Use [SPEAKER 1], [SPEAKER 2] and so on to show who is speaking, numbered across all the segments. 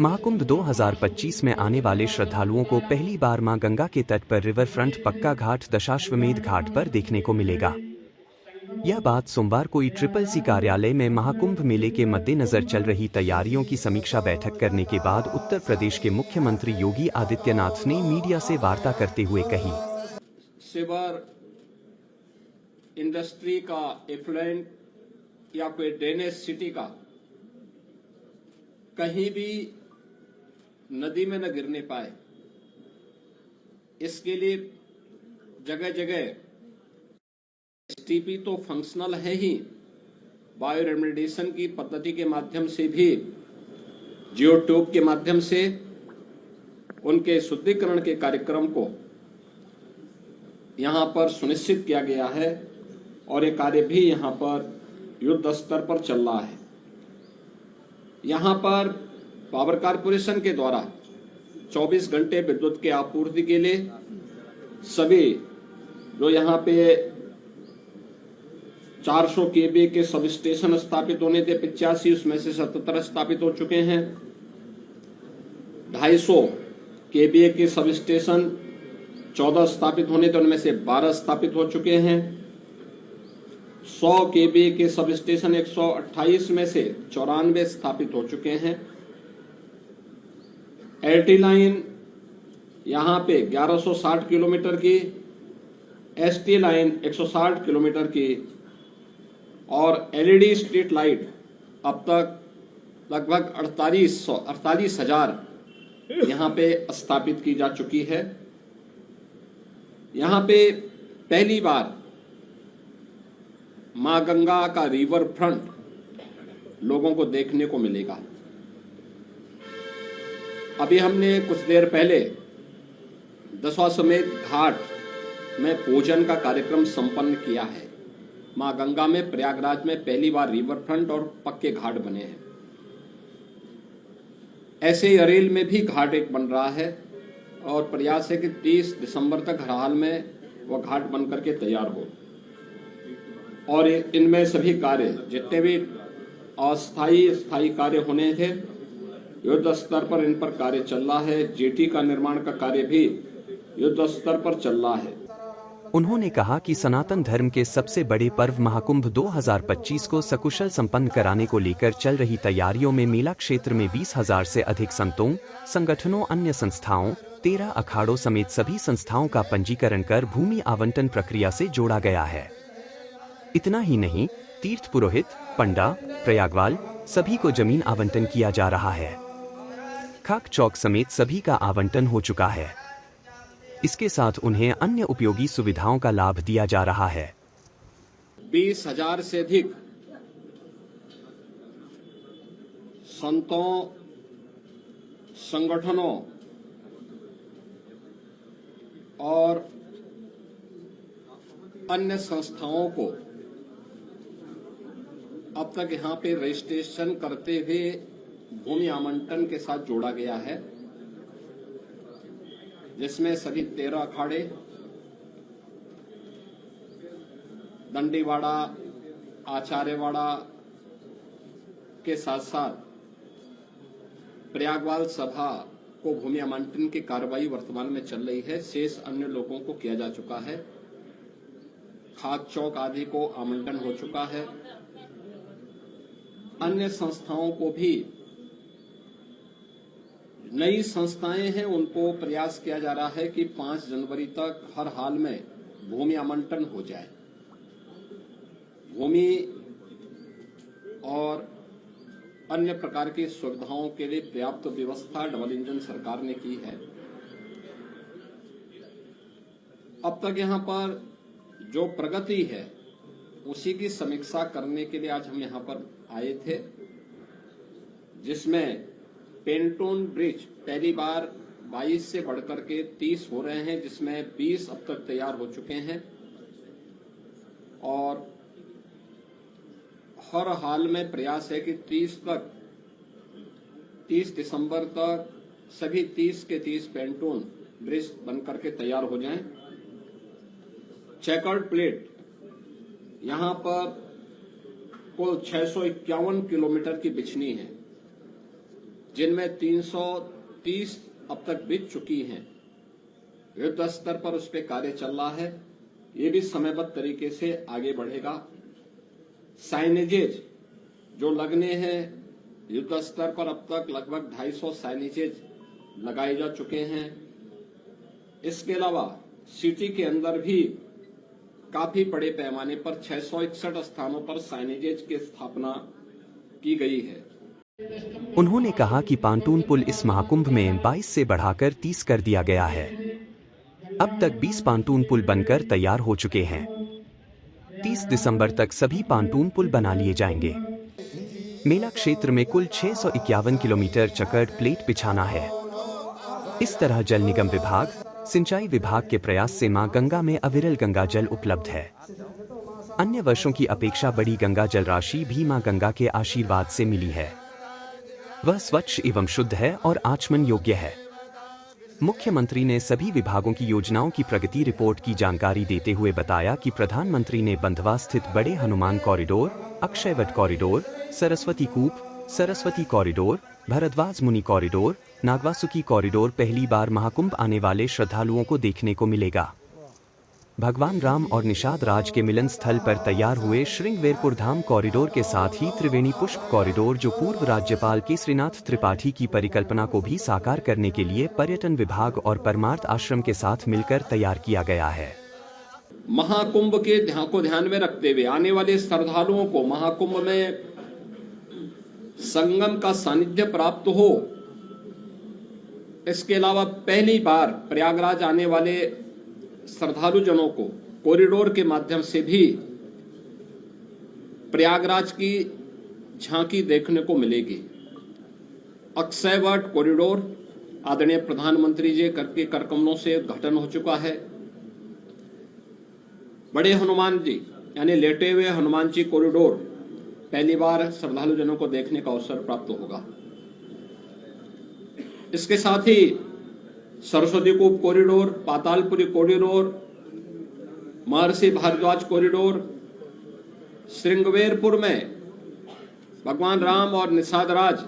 [SPEAKER 1] महाकुंभ 2025 में आने वाले श्रद्धालुओं को पहली बार मां गंगा के तट पर रिवर फ्रंट पक्का घाट दशाश्वमेध घाट पर देखने को मिलेगा। यह बात सोमवार को ICCC कार्यालय में महाकुंभ मेले के मद्देनजर चल रही तैयारियों की समीक्षा बैठक करने के बाद उत्तर प्रदेश के मुख्यमंत्री योगी आदित्यनाथ ने मीडिया से वार्ता करते हुए कही।
[SPEAKER 2] सिवर इंडस्ट्री का एफ्लुएंट या कोई ड्रेनेज सिटी का कहीं भी नदी में न गिरने पाए, इसके लिए जगह जगह STP तो फंक्शनल है ही, बायो रेमेडिएशन की पद्धति के माध्यम से भी, जियोट्यूब के माध्यम से उनके शुद्धिकरण के कार्यक्रम को यहां पर सुनिश्चित किया गया है और ये कार्य भी यहां पर युद्ध स्तर पर चल रहा है। यहां पर पावर कारपोरेशन के द्वारा 24 घंटे विद्युत की आपूर्ति के लिए सभी जो यहां पे 400 kVA के सब स्टेशन स्थापित होने थे, 85 उसमें से 77 स्थापित हो चुके हैं। 250 kVA के सब स्टेशन 14 स्थापित होने थे, उनमें से 12 स्थापित हो चुके हैं। 100 kVA के सब स्टेशन 128 में से 94 स्थापित हो चुके हैं। LT लाइन यहां पे 1160 किलोमीटर की, ST लाइन 160 किलोमीटर की और LED स्ट्रीट लाइट अब तक लगभग 48,000 यहां पे स्थापित की जा चुकी है। यहां पे पहली बार मां गंगा का रिवर फ्रंट लोगों को देखने को मिलेगा। अभी हमने कुछ देर पहले दशाश्वमेध घाट में पूजन का कार्यक्रम संपन्न किया है। मां गंगा में प्रयागराज में पहली बार रिवर फ्रंट और पक्के घाट बने हैं। ऐसे ही अरेल में भी घाट एक बन रहा है और प्रयास है कि 30 दिसंबर तक हर हाल में वह घाट बन करके तैयार हो और इनमें सभी कार्य जितने भी अस्थायी स्थायी कार्य होने थे युद्ध स्तर पर इन पर कार्य चल रहा है। जेटी का निर्माण का कार्य भी युद्ध स्तर पर चल रहा है।
[SPEAKER 1] उन्होंने कहा कि सनातन धर्म के सबसे बड़े पर्व महाकुंभ 2025 को सकुशल संपन्न कराने को लेकर चल रही तैयारियों में मेला क्षेत्र में 20,000 से अधिक संतों, संगठनों, अन्य संस्थाओं, 13 अखाड़ों समेत सभी संस्थाओं का पंजीकरण कर भूमि आवंटन प्रक्रिया से जोड़ा गया है। इतना ही नहीं, तीर्थ पुरोहित, पंडा, प्रयागवाल सभी को जमीन आवंटन किया जा रहा है। खाक चौक समेत सभी का आवंटन हो चुका है। इसके साथ उन्हें अन्य उपयोगी सुविधाओं का लाभ दिया जा रहा है।
[SPEAKER 2] 20,000 से अधिक संतों, संगठनों और अन्य संस्थाओं को अब तक यहां पे रजिस्ट्रेशन करते हुए भूमि आवंटन के साथ जोड़ा गया है, जिसमें सभी 13 अखाड़े, दंडीवाड़ा, आचार्यवाड़ा के साथ साथ प्रयागवाल सभा को भूमि आवंटन की कार्रवाई वर्तमान में चल रही है। शेष अन्य लोगों को किया जा चुका है। खाक चौक आदि को आवंटन हो चुका है। अन्य संस्थाओं को भी, नई संस्थाएं हैं, उनको प्रयास किया जा रहा है कि 5 जनवरी तक हर हाल में भूमि आवंटन हो जाए। भूमि और अन्य प्रकार की सुविधाओं के लिए पर्याप्त व्यवस्था डबल इंजन सरकार ने की है। अब तक यहां पर जो प्रगति है उसी की समीक्षा करने के लिए आज हम यहां पर आए थे, जिसमें पेंटून ब्रिज पहली बार 22 से बढ़कर के 30 हो रहे हैं, जिसमें 20 अब तक तैयार हो चुके हैं और हर हाल में प्रयास है कि 30 दिसंबर तक सभी 30 के 30 पेंटून ब्रिज बनकर के तैयार हो जाएं। चेकर्ड प्लेट यहां पर कुल 651 किलोमीटर की बिछनी है। जिनमें 330 अब तक बीत चुकी हैं। युद्ध स्तर पर उस पर कार्य चल रहा है, ये भी समयबद्ध तरीके से आगे बढ़ेगा। साइनेजेज जो लगने हैं, युद्ध स्तर पर अब तक लगभग 250 साइनेजेज लगाए जा चुके हैं। इसके अलावा सिटी के अंदर भी काफी बड़े पैमाने पर 661 स्थानों पर साइनेजेज की स्थापना की गई है।
[SPEAKER 1] उन्होंने कहा कि पांटून पुल इस महाकुंभ में 22 से बढ़ाकर 30 कर दिया गया है। अब तक 20 पांटून पुल बनकर तैयार हो चुके हैं। 30 दिसंबर तक सभी पांटून पुल बना लिए जाएंगे। मेला क्षेत्र में कुल 651 किलोमीटर चकर्ड प्लेट बिछाना है। इस तरह जल निगम विभाग, सिंचाई विभाग के प्रयास से मां गंगा में अविरल गंगा जल उपलब्ध है। अन्य वर्षों की अपेक्षा बड़ी गंगा जल राशि भी मां गंगा के आशीर्वाद से मिली है। वह स्वच्छ एवं शुद्ध है और आचमन योग्य है। मुख्यमंत्री ने सभी विभागों की योजनाओं की प्रगति रिपोर्ट की जानकारी देते हुए बताया कि प्रधानमंत्री ने बंधवा स्थित बड़े हनुमान कॉरिडोर, अक्षयवट कॉरिडोर, सरस्वती कूप, सरस्वती कॉरिडोर, भरद्वाज मुनि कॉरिडोर, नागवासुकी कॉरिडोर पहली बार महाकुंभ आने वाले श्रद्धालुओं को देखने को मिलेगा। भगवान राम और निषाद राज के मिलन स्थल पर तैयार हुए श्रृंगवेरपुर धाम कॉरिडोर के साथ ही त्रिवेणी पुष्प कॉरिडोर, जो पूर्व राज्यपाल केसरीनाथ त्रिपाठी की परिकल्पना को भी साकार करने के लिए पर्यटन विभाग और परमार्थ आश्रम के साथ मिलकर तैयार किया गया है।
[SPEAKER 2] महाकुंभ के ध्यान में रखते हुए आने वाले श्रद्धालुओं को महाकुंभ में संगम का सानिध्य प्राप्त हो। इसके अलावा पहली बार प्रयागराज आने वाले श्रद्धालु जनों को कॉरिडोर के माध्यम से भी प्रयागराज की झांकी देखने को मिलेगी। अक्षयवट कॉरिडोर आदरणीय प्रधानमंत्री जी के करकमलों से उद्घाटन हो चुका है। बड़े हनुमान जी यानी लेटे हुए हनुमान जी कॉरिडोर पहली बार श्रद्धालु जनों को देखने का अवसर प्राप्त होगा। इसके साथ ही सरस्वती कूप कॉरिडोर, पातालपुरी कॉरिडोर, महर्षि भारद्वाज कॉरिडोर, श्रृंगवेरपुर में भगवान राम और निषाद राज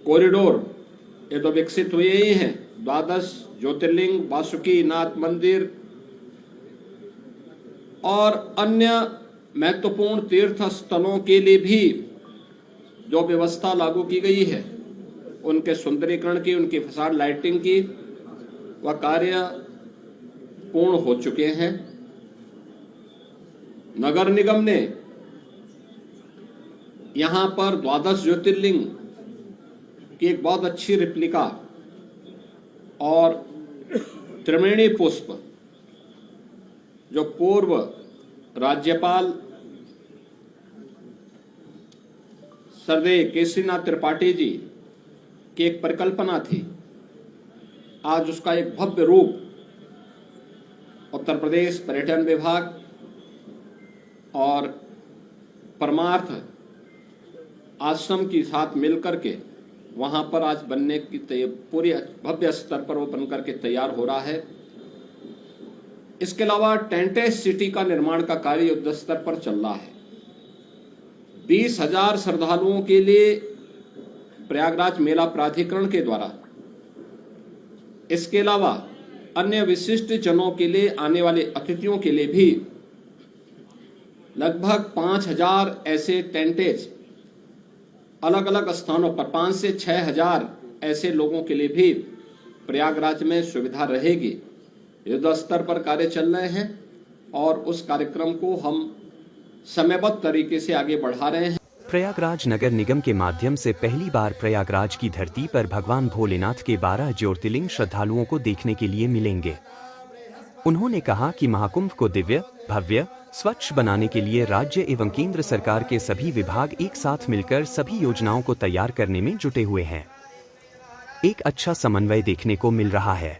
[SPEAKER 2] कॉरिडोर, ये तो विकसित हुए ही हैं। 12 ज्योतिर्लिंग, वासुकी नाथ मंदिर और अन्य महत्वपूर्ण तीर्थ स्थलों के लिए भी जो व्यवस्था लागू की गई है, उनके सुंदरीकरण की, उनकी फसाड लाइटिंग की, वह कार्य पूर्ण हो चुके हैं। नगर निगम ने यहां पर 12 ज्योतिर्लिंग की एक बहुत अच्छी रिप्लिका और त्रिवेणी पुष्प, जो पूर्व राज्यपाल सर्वे केसरीनाथ त्रिपाठी जी की एक परिकल्पना थी, आज उसका एक भव्य रूप उत्तर प्रदेश पर्यटन विभाग और परमार्थ आश्रम के साथ मिलकर के वहां पर आज बनने की पूरी भव्य स्तर पर वो बनकर के तैयार हो रहा है। इसके अलावा टेंटेज सिटी का निर्माण का कार्य युद्ध स्तर पर चल रहा है। 20,000 श्रद्धालुओं के लिए प्रयागराज मेला प्राधिकरण के द्वारा, इसके अलावा अन्य विशिष्ट जनों के लिए, आने वाले अतिथियों के लिए भी लगभग 5,000 ऐसे टेंटेज अलग अलग स्थानों पर 5 से 6,000 ऐसे लोगों के लिए भी प्रयागराज में सुविधा रहेगी। युद्ध स्तर पर कार्य चल रहे हैं और उस कार्यक्रम को हम समयबद्ध तरीके से आगे बढ़ा रहे हैं।
[SPEAKER 1] प्रयागराज नगर निगम के माध्यम से पहली बार प्रयागराज की धरती पर भगवान भोलेनाथ के 12 ज्योतिर्लिंग श्रद्धालुओं को देखने के लिए मिलेंगे। उन्होंने कहा कि महाकुंभ को दिव्य, भव्य, स्वच्छ बनाने के लिए राज्य एवं केंद्र सरकार के सभी विभाग एक साथ मिलकर सभी योजनाओं को तैयार करने में जुटे हुए हैं। एक अच्छा समन्वय देखने को मिल रहा है।